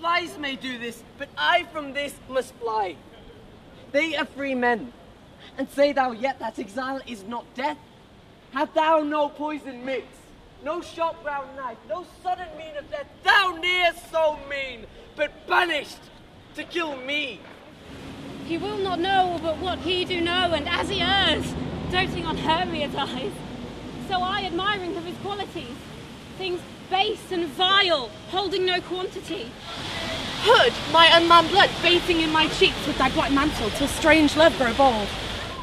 spies may do this, but I from this must fly. They are free men, and say thou yet that exile is not death? Hast thou no poison mix, no sharp brown knife, no sudden mean of death, thou near so mean, but banished to kill me? He will not know but what he do know, and as he errs, doting on Hermia's eyes, so I admiring of his qualities, things base and vile, holding no quantity. Hood, my unmanned blood bathing in my cheeks with thy black mantle, till strange love grow bold.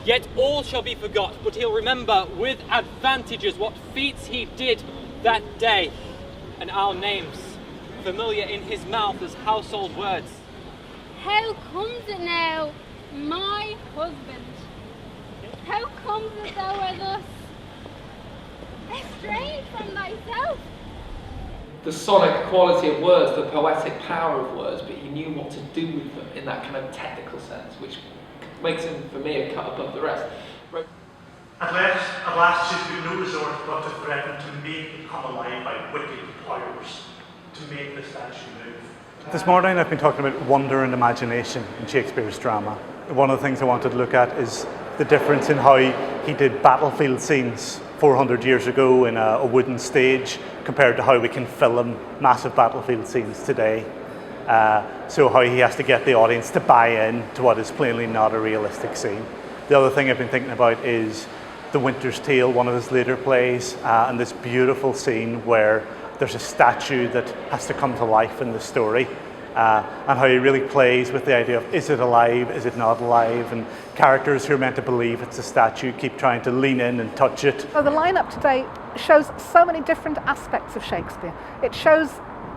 Yet all shall be forgot, but he'll remember with advantages what feats he did that day, and our names, familiar in his mouth as household words. How comes it now, my husband? How comes it thou art thus estranged from thyself? The sonic quality of words, the poetic power of words, but he knew what to do with them in that kind of technical sense, which makes him, for me, a cut above the rest. Right. At last Shakespeare no resort but to threaten to make it come alive by wicked powers, to make the statue move. This morning I've been talking about wonder and imagination in Shakespeare's drama. One of the things I wanted to look at is the difference in how he did battlefield scenes 400 years ago in a wooden stage compared to how we can film massive battlefield scenes today. So how he has to get the audience to buy in to what is plainly not a realistic scene. The other thing I've been thinking about is The Winter's Tale, one of his later plays, and this beautiful scene where there's a statue that has to come to life in the story, and how he really plays with the idea of is it alive, is it not alive, and characters who are meant to believe it's a statue keep trying to lean in and touch it. So the lineup today shows so many different aspects of Shakespeare. It shows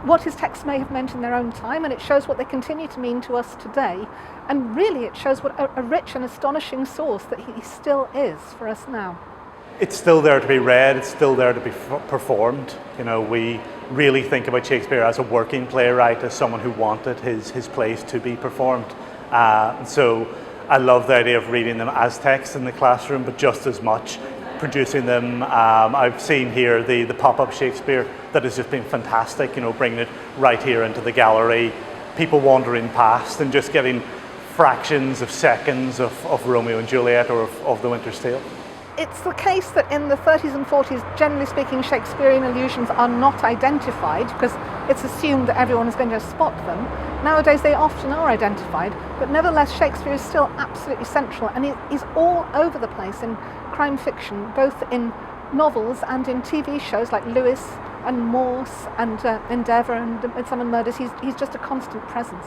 what his texts may have meant in their own time, and it shows what they continue to mean to us today, and really it shows what a rich and astonishing source that he still is for us now. It's still there to be read, it's still there to be performed. You know, we really think about Shakespeare as a working playwright, as someone who wanted his plays to be performed. So I love the idea of reading them as text in the classroom, but just as much producing them. I've seen here the pop-up Shakespeare that has just been fantastic, you know, bringing it right here into the gallery, people wandering past and just getting fractions of seconds of Romeo and Juliet or of The Winter's Tale. It's the case that in the 30s and 40s, generally speaking, Shakespearean allusions are not identified because it's assumed that everyone is going to spot them. Nowadays they often are identified, but nevertheless Shakespeare is still absolutely central, and he's all over the place in crime fiction, both in novels and in TV shows like Lewis and Morse and Endeavour and Midsummer Murders. He's just a constant presence.